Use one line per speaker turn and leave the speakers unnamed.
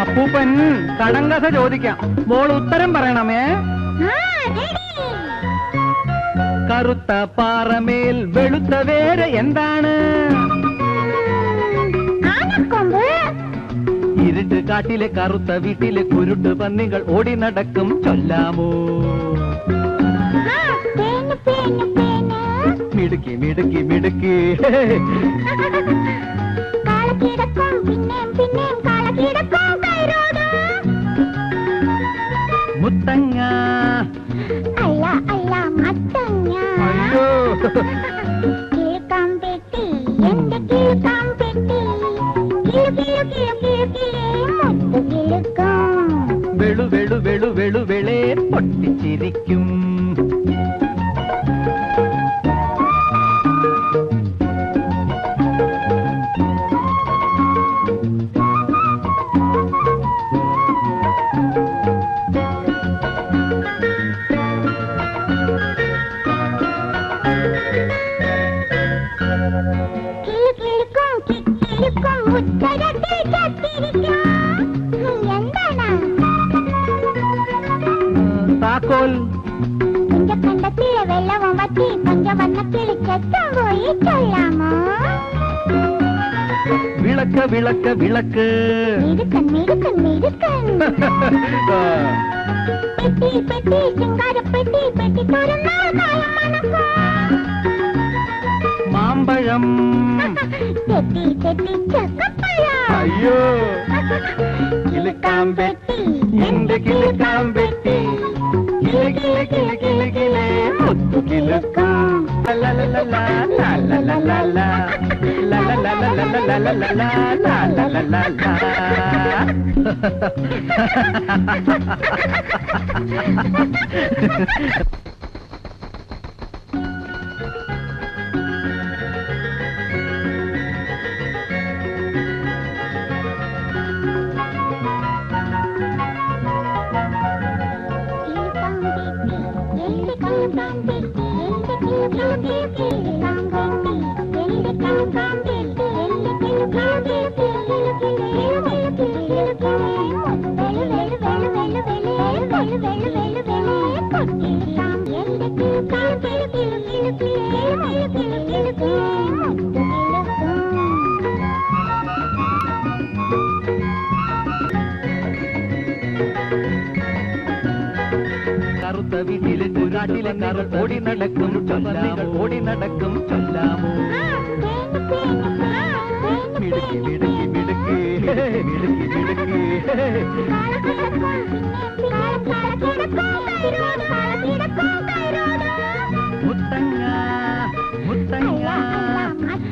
അപ്പൂപ്പൻ കടങ്കഥ ചോദിക്കാം, മോൾ ഉത്തരം പറയണമേ. കറുത്ത പാറമേൽ വെളുത്ത വേര് എന്താണ്? ഇരുട്ട് കാട്ടിലെ കറുത്ത വീട്ടിലെ കുരുട്ട് പന്നികൾ ഓടി നടക്കും, ചൊല്ലാമോ? മിടുക്കി മിടുക്കി മിടുക്കി. മുത്തങ്ങ.
അല്ല അല്ല മത്തങ്ങ.
അയ്യോ.
കേൾക്കാൻ പെട്ടി എന്റെ കേൾക്കാൻ പെട്ടി
വെളു വെളു വെളു വെളു വെളേ പൊട്ടിച്ചിരിക്കും. താക്കോൽ.
കണ്ടത്തിലെ വെള്ളവും വറ്റി പഞ്ചവർണ്ണക്കിളി ചെത്തം പോയി ചൊല്ലാമോ?
വിളക്ക് വിളക്ക് വിളക്ക്.
മിടുക്കൻ മിടുക്കൻ മിടുക്കൻ. പെട്ടി പെട്ടി ശൃംഗാരപ്പെട്ടി പെട്ടി തുറന്നാൽ കാലം മണക്കും.
മാമ്പഴം.
ചെത്തി ചെത്തി ചക്കപ്പഴം.
അയ്യോ. കിലുക്കാൻ പെട്ടി എന്റെ കിലുക്കാൻ പെട്ടി കില കില കില കില കില മുത്തു കിലുക്കും. കറുത്ത വീട്ടിലെ കുരാട്ടിലെ കറുത്ത ഓടി നടക്കും, ചൊല്ലാമോ? ഓടി നടക്കും, ചൊല്ലാമോ? മിടുക്കി മിടുക്കി മിടുക്കി മിടുക്കി മിടുക്കി. മുത്തങ്ങ മുത്തങ്ങ.
അയ്യോ.